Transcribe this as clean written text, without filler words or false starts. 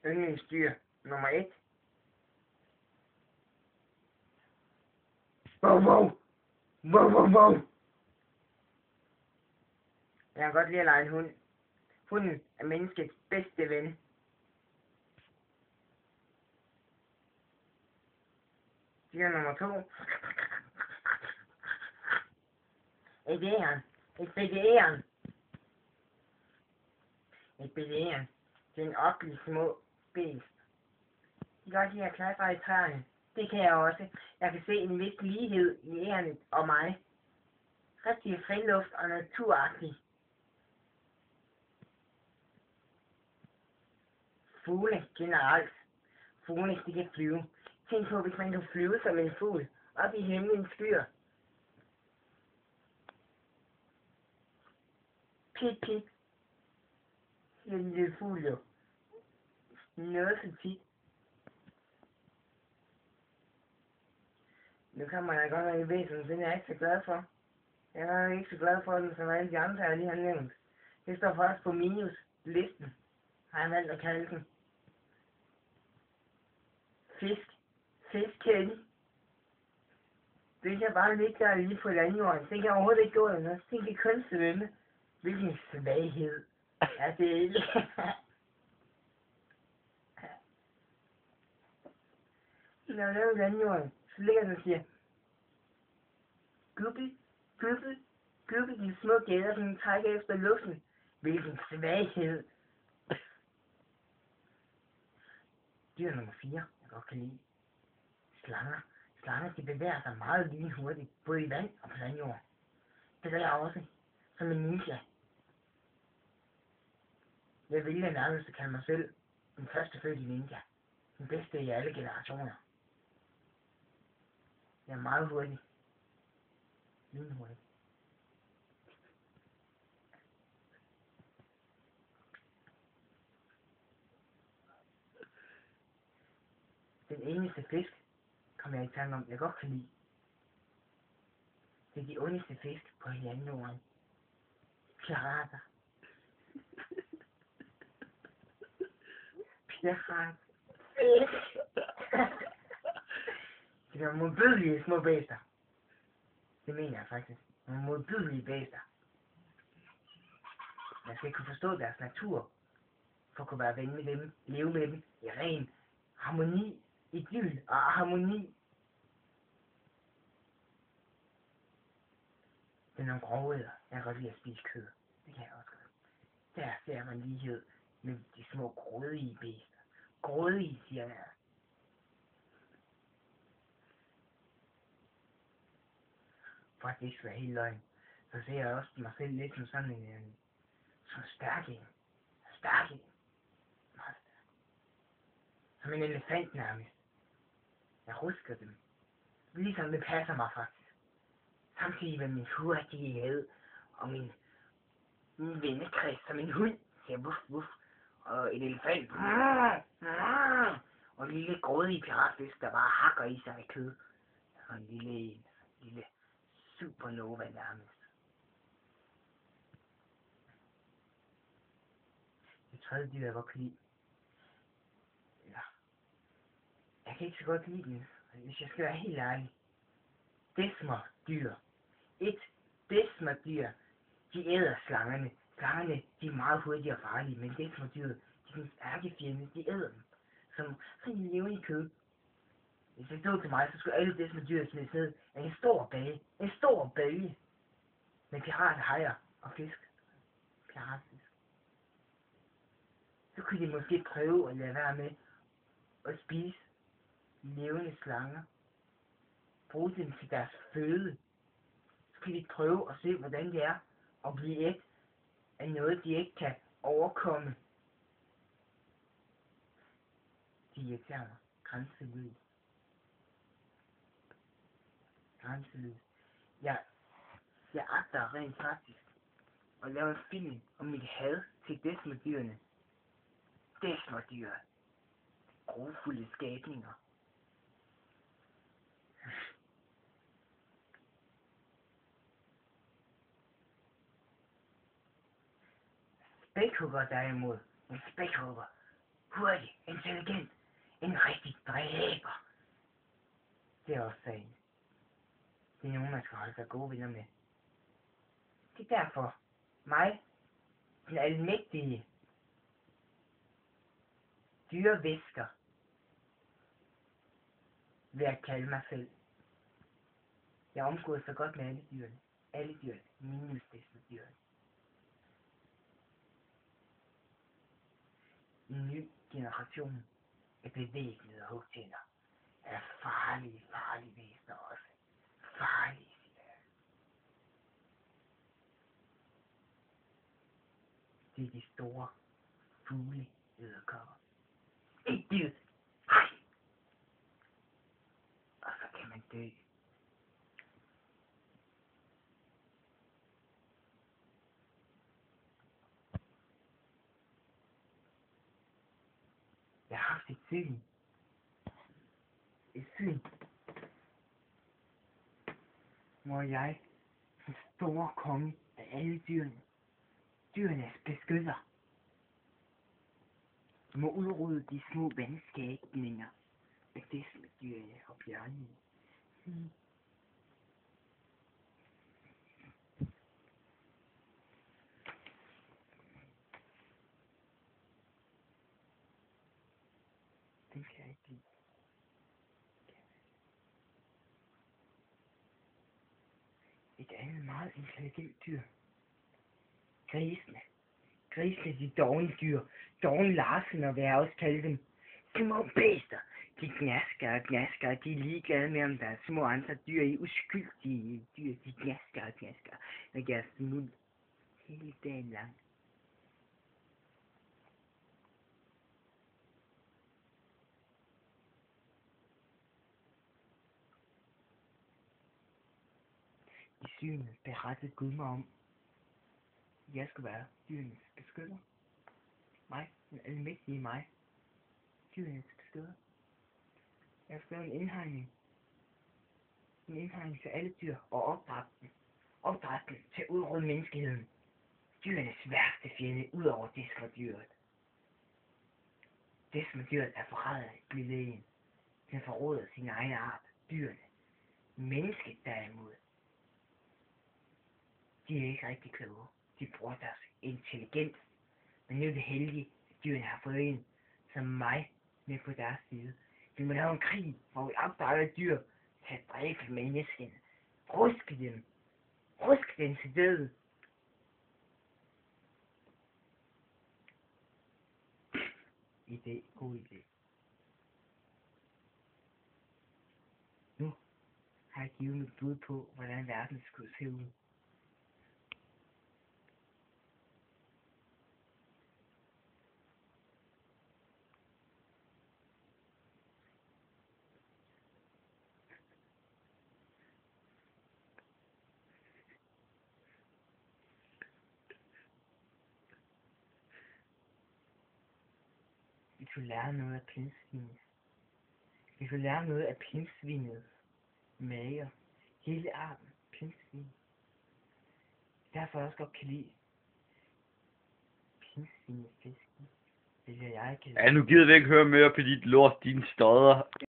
Yndlingsdyr nummer 1. Wow, wow. Wow, wow, wow. Jeg kan godt lide at lege en hund. Hunden er menneskets bedste ven. Dyr nummer 2. Ekspederen. Det er en ugly små bæst. De kan godt lide at klatre i træerne. Det kan jeg også. Jeg kan se en vis lighed i ærerne og mig. Rigtig friluft og naturagtig. Fugle generelt. Fugle, de kan flyve. Tænk på, hvis man kan flyve som en fugl op i himlens skyer. Pip, pip. Det er en lille fugl jo. Noget så tit. Nu kommer der godt nok i væsen, den er jeg ikke så glad for. Jeg er ikke så glad for den, som alle de andre, jeg lige har nævnt. Det står faktisk på minuslisten, har jeg valgt at kalde den. Fisk. Det kan bare ligge der lige på landjorden. Det kan overhovedet ikke gå eller noget. Det kan kun svømme. Hvilken svaghed er det ikke? Når jeg laver landjorden, så ligger den og siger, Gubbi, de små gæder, som trækker efter luften. Hvilken svaghed. Dyr nummer 4, jeg godt kan lide. Slanger, de bevæger sig meget lynhurtigt, både i vand og på landjord. Det gør jeg også, som en ninja. Jeg vil nærmest at kalde mig selv den første fødte ninja. Den bedste i alle generationer. Jeg er meget hurtig. Lynhurtig. Den eneste fisk, kommer jeg i tanke om, jeg godt kan lide. Det er de ondeste fisk på hele jorden. Pirater. Det er modbydelige små bæster. Det mener jeg faktisk. Nogle modbydelige bæster. Jeg skal ikke kunne forstå deres natur, for at kunne være ven med dem, leve med dem i ren harmoni, idyl og harmoni. Det er nogle grovheder. Jeg kan godt lide at spise kød. Det kan jeg også godt. Der ser man lighed med de små grådige bæster. Grådige, siger jeg. For at det ikke skal være helt løgn, så ser jeg også mig selv lidt som sådan en stærk en. Meget stærk. Som en elefant nærmest. Jeg husker dem. Ligesom det passer mig faktisk. Samtidig med min hurtighed og min vennekreds som en hund. Siger wuff wuff. Og en elefant. Og en lille grådige piratfisk, der bare hakker i sig med kød. Og en lille supernova nærmest. Det tredje dyr, jeg godt kan lide. Ja. Jeg kan ikke så godt lide den, hvis jeg skal være helt ærlig. Desmerdyr. Desmerdyr. De æder slangerne. Slangerne, de er meget hurtige og farlige, men desmerdyret, de er den ærkefjende, de æder dem. Som sådan levende kød. Hvis det stod til mig, så skulle alle desmerdyr smides ned af en stor bage. Med pirater, hajer og fisk. Piratfisk. Så kunne de måske prøve at lade være med at spise levende slanger. Bruge dem til deres føde. Så kan de prøve at se, hvordan det er at blive et af noget, de ikke kan overkomme. De irriterer mig. Grænseløst. Jeg agter rent faktisk at lave en film om mit had til desmerdyrene. Desmerdyr. Grufulde skabninger. Spækhugger derimod. En spækhugger. hurtig, intelligent, en rigtig dræber. Det er også sagen. Det er nogen, man skal holde sig gode venner med. Det er derfor, mig, den almægtige dyrevisker, vil jeg kalde mig selv. Jeg omgås så godt med alle dyrene. Alle dyrene, minus dyrene. En ny generation af bevæbnede hugtænder er farlige væsener også. Farlige, siger jeg. Det er de store fugle edderkopper. Et dyr. Hej! Og så kan man dø. Jeg har haft et syn. Et syn. Hvor jeg, den store konge af alle dyrene, dyrenes beskytter, må udrydde de små vandskabninger af dyrene og bjørnene. Den kan jeg ikke lide. Et andet meget intelligent dyr. Grisene. Grisene, de dovne dyr. Dovne larsener, vil jeg også kalde dem. Små bæster. De gnasker og gnasker. De er ligeglade med, om der er små andre dyr i uskyldige dyr. De gnasker og gnasker med deres mund hele dagen lang. I synet berettede Gud mig om, at jeg skulle være dyrenes beskytter. Mig, den almægtige mig. Dyrenes beskytter. Jeg skal lave en indhegning. En indhegning til alle dyr og opdrætte dem. Opdrætte dem til at udrydde menneskeheden. Dyrenes værste fjende ud over Desmodyret. Desmodyret er forræder i lægen. Den forråder sin egen art. Dyrene. Mennesket derimod. De er ikke rigtig kloge. De bruger deres intelligens. Men nu er det heldigt, at dyrene har fået en som mig med på deres side. Vi må lave en krig, hvor vi opdager dyr til at dræbe menneskene. Ruske dem. Ruske dem til døden. God idé. Nu har jeg givet mit bud på, hvordan verden skulle se ud. Vi skulle lære noget af pindsvinet. Vi skulle lære noget af pindsvinet. Mager. Hele arten. Pindsvin. Derfor jeg også godt kan lide pindsvinefisken. Det er jeg kan lide. Ja, nu gider vi ikke høre mere på dit lort, dine stodder.